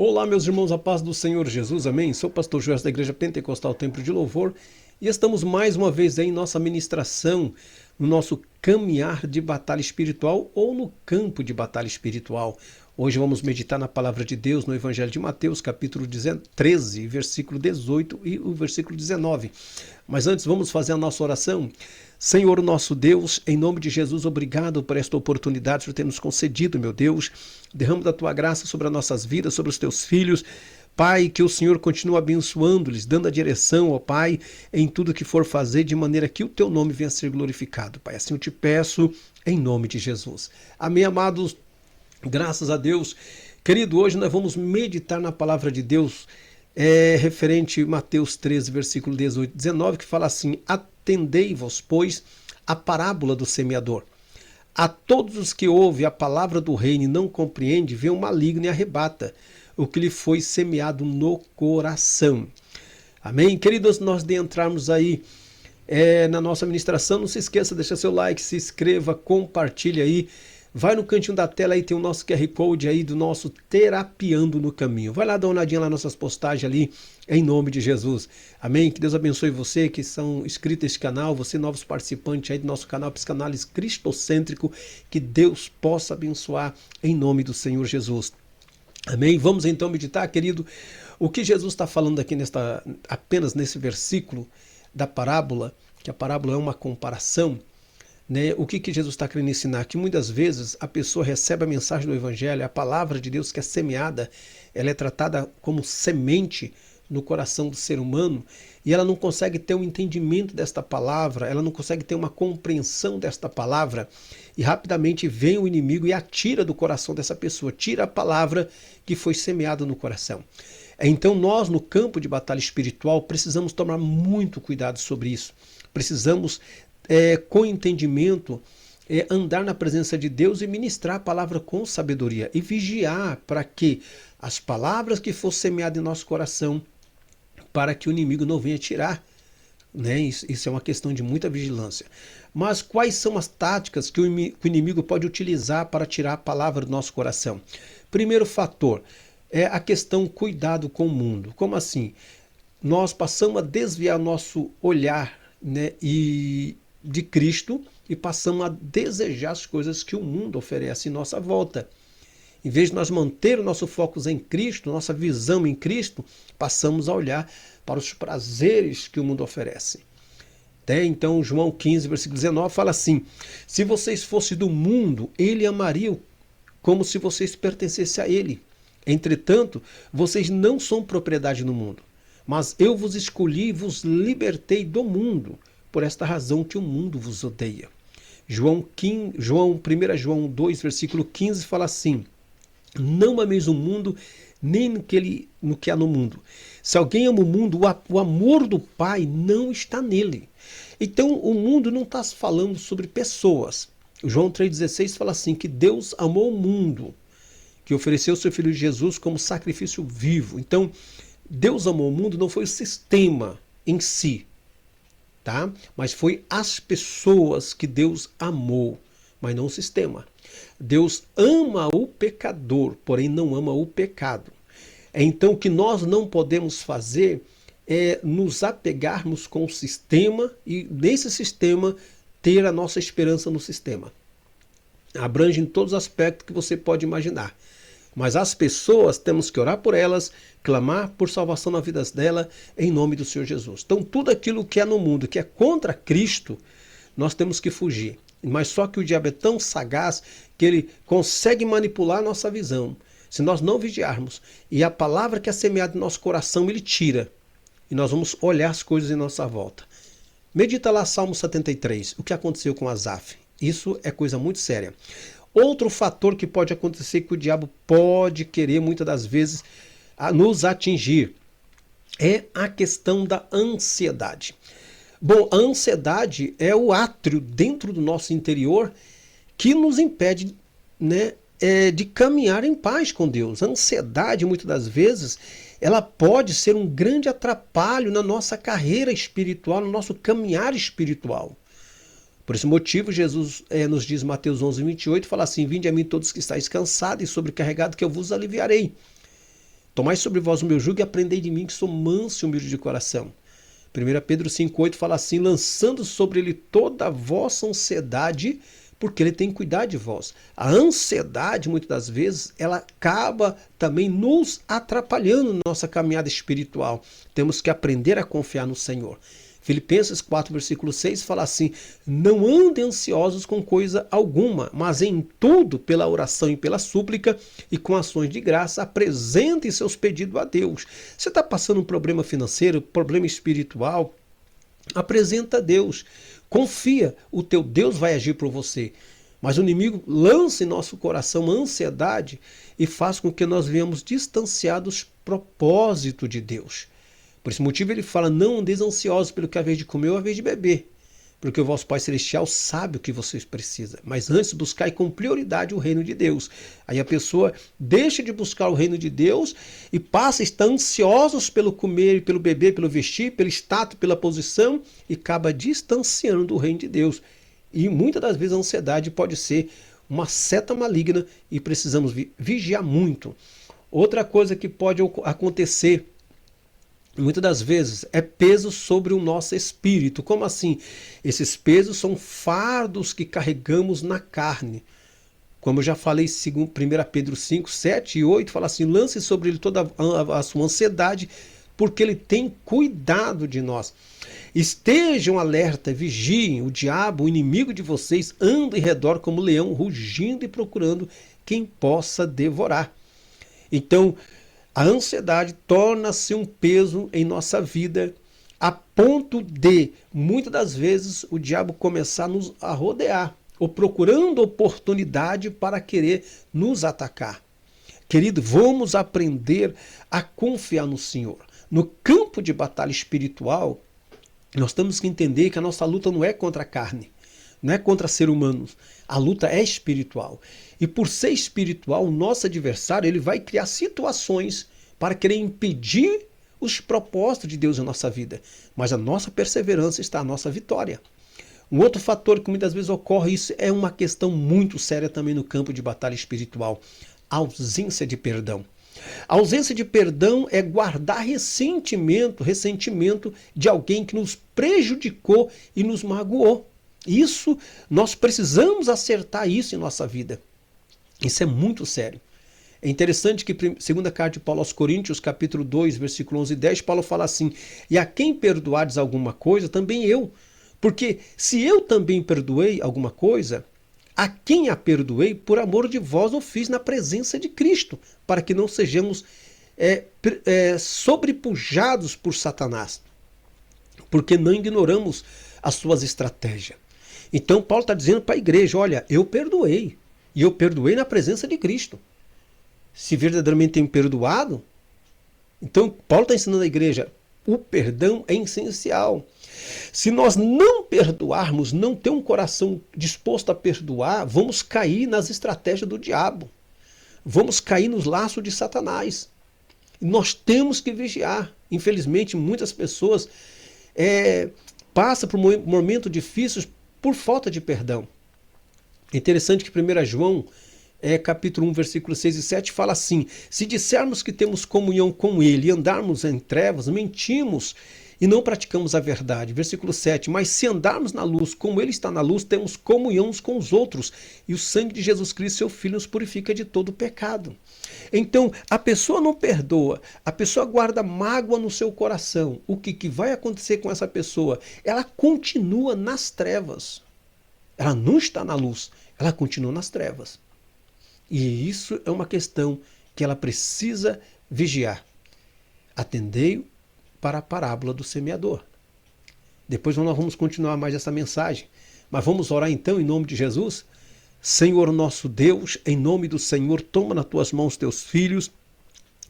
Olá, meus irmãos, a paz do Senhor Jesus, amém? Sou o pastor Joel da Igreja Pentecostal Templo de Louvor e estamos mais uma vez aí em nossa ministração, no nosso caminhar de batalha espiritual ou no campo de batalha espiritual. Hoje vamos meditar na palavra de Deus no Evangelho de Mateus, capítulo 13, versículo 18 e o versículo 19. Mas antes vamos fazer a nossa oração. Senhor nosso Deus, em nome de Jesus, obrigado por esta oportunidade que ter nos concedido, meu Deus. Derrama da tua graça sobre as nossas vidas, sobre os teus filhos. Pai, que o Senhor continue abençoando-lhes, dando a direção, ó Pai, em tudo que for fazer, de maneira que o teu nome venha a ser glorificado, Pai. Assim eu te peço, em nome de Jesus. Amém, amados. Graças a Deus. Querido, hoje nós vamos meditar na palavra de Deus, referente a Mateus 13, versículo 18 e 19, que fala assim: atendei-vos, pois, a parábola do semeador. A todos os que ouvem a palavra do reino e não compreendem, vem o maligno e arrebata o que lhe foi semeado no coração. Amém? Queridos, nós de entrarmos aí na nossa ministração, não se esqueça, deixa seu like, se inscreva, compartilhe aí. Vai no cantinho da tela aí, tem o nosso QR Code aí do nosso Terapiando no Caminho. Vai lá dar uma olhadinha lá nas nossas postagens ali, em nome de Jesus. Amém? Que Deus abençoe você que são inscritos nesse canal, você novos participantes aí do nosso canal Psicanálise Cristocêntrico, que Deus possa abençoar em nome do Senhor Jesus. Amém? Vamos então meditar, querido, o que Jesus está falando aqui apenas nesse versículo da parábola, que a parábola é uma comparação. Né? O que Jesus está querendo ensinar? Que muitas vezes a pessoa recebe a mensagem do Evangelho, a palavra de Deus que é semeada, ela é tratada como semente no coração do ser humano e ela não consegue ter um entendimento desta palavra, ela não consegue ter uma compreensão desta palavra e rapidamente vem o inimigo e atira do coração dessa pessoa, tira a palavra que foi semeada no coração. Então nós no campo de batalha espiritual precisamos tomar muito cuidado sobre isso, precisamos com entendimento, andar na presença de Deus e ministrar a palavra com sabedoria e vigiar para que as palavras que for semeadas em nosso coração, para que o inimigo não venha tirar. Né? Isso é uma questão de muita vigilância. Mas quais são as táticas que o inimigo pode utilizar para tirar a palavra do nosso coração? Primeiro fator é a questão cuidado com o mundo. Como assim? Nós passamos a desviar nosso olhar, né, de Cristo e passamos a desejar as coisas que o mundo oferece em nossa volta. Em vez de nós manter o nosso foco em Cristo, nossa visão em Cristo, passamos a olhar para os prazeres que o mundo oferece. Então, João 15, versículo 19, fala assim: se vocês fossem do mundo, ele amaria como se vocês pertencessem a ele. Entretanto, vocês não são propriedade do mundo, mas eu vos escolhi e vos libertei do mundo. Por esta razão que o mundo vos odeia. 1 João 2, versículo 15 fala assim: não ameis o mundo, nem no que há no mundo. Se alguém ama o mundo, o amor do Pai não está nele. Então o mundo não está falando sobre pessoas. João 3,16 fala assim, que Deus amou o mundo, que ofereceu seu Filho Jesus como sacrifício vivo. Então Deus amou o mundo, não foi o sistema em si, tá? Mas foi as pessoas que Deus amou, mas não o sistema. Deus ama o pecador, porém não ama o pecado. Então o que nós não podemos fazer é nos apegarmos com o sistema e nesse sistema ter a nossa esperança no sistema. Abrange em todos os aspectos que você pode imaginar. Mas as pessoas, temos que orar por elas, clamar por salvação na vida delas, em nome do Senhor Jesus. Então tudo aquilo que é no mundo, que é contra Cristo, nós temos que fugir. Mas só que o diabo é tão sagaz que ele consegue manipular a nossa visão. Se nós não vigiarmos, e a palavra que é semeada em nosso coração, ele tira. E nós vamos olhar as coisas em nossa volta. Medita lá Salmo 73, o que aconteceu com Asaf. Isso é coisa muito séria. Outro fator que pode acontecer, que o diabo pode querer muitas das vezes nos atingir, é a questão da ansiedade. Bom, a ansiedade é o átrio dentro do nosso interior que nos impede, né, de caminhar em paz com Deus. A ansiedade, muitas das vezes, ela pode ser um grande atrapalho na nossa carreira espiritual, no nosso caminhar espiritual. Por esse motivo, Jesus nos diz, Mateus 11, 28, fala assim: vinde a mim todos que estáis cansados e sobrecarregados, que eu vos aliviarei. Tomai sobre vós o meu jugo e aprendei de mim, que sou manso e humilde de coração. 1 Pedro 5,8 fala assim, lançando sobre ele toda a vossa ansiedade, porque ele tem cuidado de vós. A ansiedade, muitas das vezes, ela acaba também nos atrapalhando na nossa caminhada espiritual. Temos que aprender a confiar no Senhor. Filipenses 4, versículo 6 fala assim, não andem ansiosos com coisa alguma, mas em tudo, pela oração e pela súplica, e com ações de graça, apresentem seus pedidos a Deus. Você está passando um problema financeiro, problema espiritual, apresenta a Deus. Confia, o teu Deus vai agir por você. Mas o inimigo lança em nosso coração a ansiedade e faz com que nós venhamos distanciar dos propósitos de Deus. Por esse motivo ele fala, não andeis ansiosos pelo que é a vez de comer ou a vez de beber, porque o vosso Pai Celestial sabe o que vocês precisam. Mas antes buscai com prioridade o reino de Deus. Aí a pessoa deixa de buscar o reino de Deus e passa a estar ansiosos pelo comer, pelo beber, pelo vestir, pelo status, pela posição e acaba distanciando do reino de Deus. E muitas das vezes a ansiedade pode ser uma seta maligna e precisamos vigiar muito. Outra coisa que pode acontecer muitas das vezes é peso sobre o nosso espírito. Como assim? Esses pesos são fardos que carregamos na carne. Como eu já falei, segundo 1 Pedro 5, 7 e 8, fala assim, lance sobre ele toda a sua ansiedade, porque ele tem cuidado de nós. Estejam alerta, vigiem, o diabo, o inimigo de vocês, anda em redor como leão, rugindo e procurando quem possa devorar. Então, a ansiedade torna-se um peso em nossa vida, a ponto de, muitas das vezes, o diabo começar a rodear, ou procurando oportunidade para querer nos atacar. Querido, vamos aprender a confiar no Senhor. No campo de batalha espiritual, nós temos que entender que a nossa luta não é contra a carne, não é contra seres humanos. A luta é espiritual. E por ser espiritual, o nosso adversário ele vai criar situações para querer impedir os propósitos de Deus na nossa vida. Mas a nossa perseverança está a nossa vitória. Um outro fator que muitas vezes ocorre, isso é uma questão muito séria também no campo de batalha espiritual, a ausência de perdão. A ausência de perdão é guardar ressentimento de alguém que nos prejudicou e nos magoou. Isso, nós precisamos acertar isso em nossa vida. Isso é muito sério. É interessante que, segunda carta de Paulo aos Coríntios, capítulo 2, versículo 11 e 10, Paulo fala assim, e a quem perdoardes alguma coisa, também eu. Porque se eu também perdoei alguma coisa, a quem a perdoei, por amor de vós o fiz na presença de Cristo, para que não sejamos sobrepujados por Satanás, porque não ignoramos as suas estratégias. Então Paulo está dizendo para a igreja, olha, eu perdoei, e eu perdoei na presença de Cristo. Se verdadeiramente tem perdoado, então Paulo está ensinando à igreja, o perdão é essencial. Se nós não perdoarmos, não ter um coração disposto a perdoar, vamos cair nas estratégias do diabo. Vamos cair nos laços de Satanás. Nós temos que vigiar. Infelizmente, muitas pessoas passam por momentos difíceis por falta de perdão. É interessante que 1 João, capítulo 1, versículo 6 e 7, fala assim, se dissermos que temos comunhão com ele e andarmos em trevas, mentimos e não praticamos a verdade. Versículo 7, mas se andarmos na luz, como ele está na luz, temos comunhão uns com os outros, e o sangue de Jesus Cristo, seu Filho, nos purifica de todo pecado. Então, a pessoa não perdoa, a pessoa guarda mágoa no seu coração. O que vai acontecer com essa pessoa? Ela continua nas trevas. Ela não está na luz, ela continua nas trevas. E isso é uma questão que ela precisa vigiar. Atendei para a parábola do semeador. Depois nós vamos continuar mais essa mensagem. Mas vamos orar então em nome de Jesus? Senhor nosso Deus, em nome do Senhor, toma nas tuas mãos teus filhos,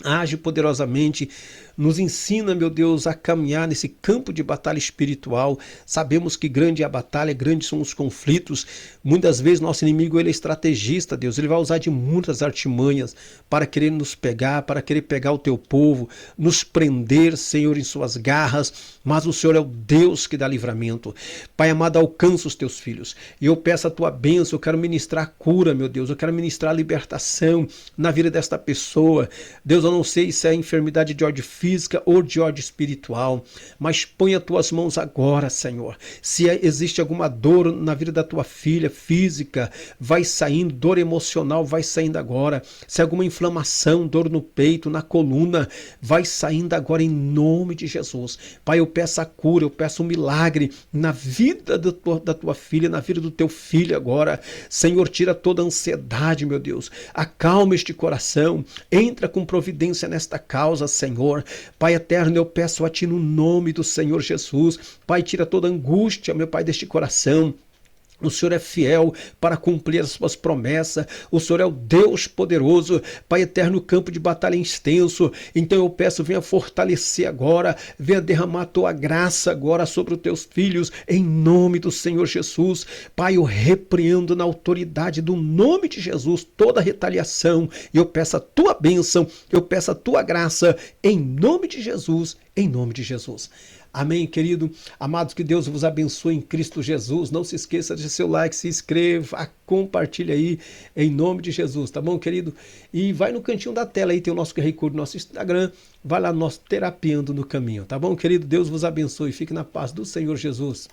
age poderosamente, nos ensina, meu Deus, a caminhar nesse campo de batalha espiritual. Sabemos que grande é a batalha, grandes são os conflitos. Muitas vezes nosso inimigo ele é estrategista, Deus. Ele vai usar de muitas artimanhas para querer nos pegar, para querer pegar o teu povo, nos prender, Senhor, em suas garras. Mas o Senhor é o Deus que dá livramento. Pai amado, alcança os teus filhos. E eu peço a tua bênção, eu quero ministrar cura, meu Deus. Eu quero ministrar libertação na vida desta pessoa. Deus, eu não sei se é enfermidade de ordem física ou de ordem espiritual, mas põe as tuas mãos agora, Senhor. Se existe alguma dor na vida da tua filha física, vai saindo, dor emocional vai saindo agora. Se alguma inflamação, dor no peito, na coluna, vai saindo agora em nome de Jesus. Pai, eu peço a cura, eu peço um milagre na vida da tua filha, na vida do teu filho agora. Senhor, tira toda a ansiedade, meu Deus. Acalma este coração. Entra com providência nesta causa, Senhor. Pai eterno, eu peço a Ti no nome do Senhor Jesus. Pai, tira toda a angústia, meu Pai, deste coração. O Senhor é fiel para cumprir as suas promessas. O Senhor é o Deus poderoso. Pai eterno, campo de batalha extenso. Então eu peço, venha fortalecer agora. Venha derramar a tua graça agora sobre os teus filhos. Em nome do Senhor Jesus. Pai, eu repreendo na autoridade do nome de Jesus toda retaliação. E eu peço a tua bênção. Eu peço a tua graça. Em nome de Jesus. Em nome de Jesus. Amém, querido. Amados, que Deus vos abençoe em Cristo Jesus. Não se esqueça de seu like, se inscreva, compartilha aí, em nome de Jesus, tá bom, querido? E vai no cantinho da tela aí, tem o nosso QR Code, nosso Instagram. Vai lá, nosso Terapiando no Caminho, tá bom, querido? Deus vos abençoe. Fique na paz do Senhor Jesus.